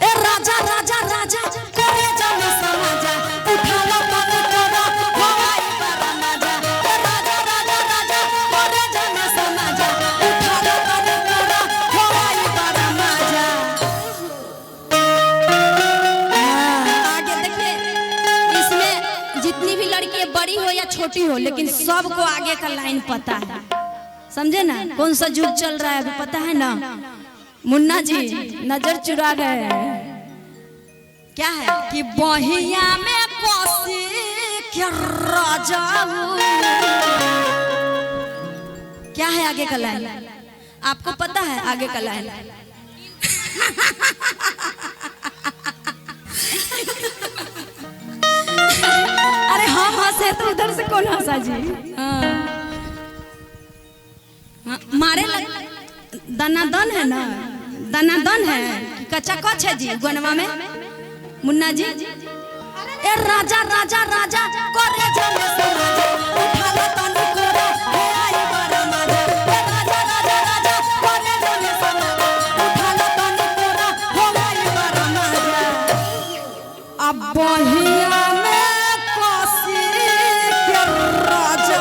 ए राजा राजा राजा करे जाने समाजा उठालो तने तोरा होई बड़ा मजा ए राजा राजा राजा करे जाने समाजा उठालो तने तोरा होई बड़ा मजा। आगे देखिए इसमें जितनी भी लड़की बड़ी हो या छोटी हो लेकिन सबको आगे का लाइन पता है, समझे ना कौन सा युग चल रहा है अभी पता है ना। मुन्ना जी नजर चुरा गए क्या है कि बहिया में कोसी के राजा क्या है आगे का लाइन आपको पता है आगे का लाइन अरे हम हंसे तो उधर से कौन हंसा जी। मारे दनादन है ना दनादन है कच्चा कच है जी गनवा में मुन्ना जी। ए राजा राजा राजा करे जाने समाजा उठालो तने तोरा होई बड़ा मजा ए राजा राजा राजा करे जाने समाजा उठालो तने तोरा होई बड़ा मजा। अब बहिया में कोसी के राजा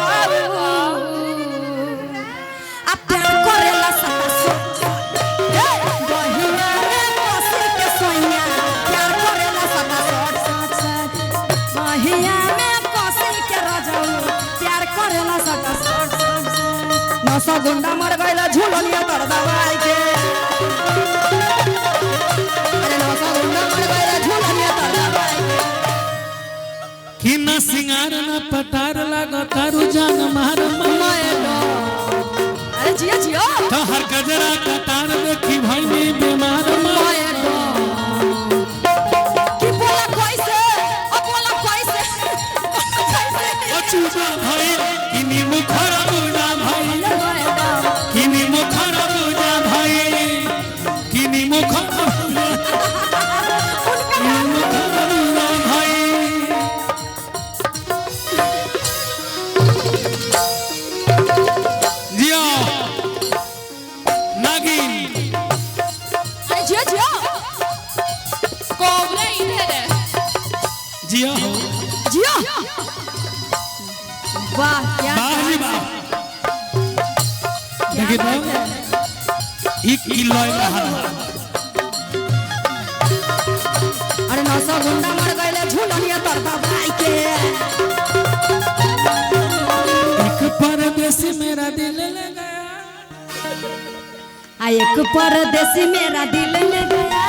नौसा गुंडा मर गईला झूलनिया तर दवाई के अरे नौसा गुंडा मर गईला झूलनिया तर दवाई कि न सिंगार न पटार लागो तारू जान मार माए दो। अरे जिया जियो तो हर गजरा कटार देखी भाई में बीमार माए दो। कि बोला कैसे ओ बोला कैसे ओ चूजा भाई किनी मुखरा बुझा भाई किनी मुखरा बुझा भाई किनी मुखरा बुझा भाई। जियो नागिन अरे जियो जियो कोबरे इधर है जियो जियो वाह क्या बाजी बा देखिए तो एक किलो कहा अरे नौसा गुंडा मर गईले झूलनिया तर दवाई के एक परदेसी मेरा दिल ले गया आ एक परदेसी मेरा दिल ले गया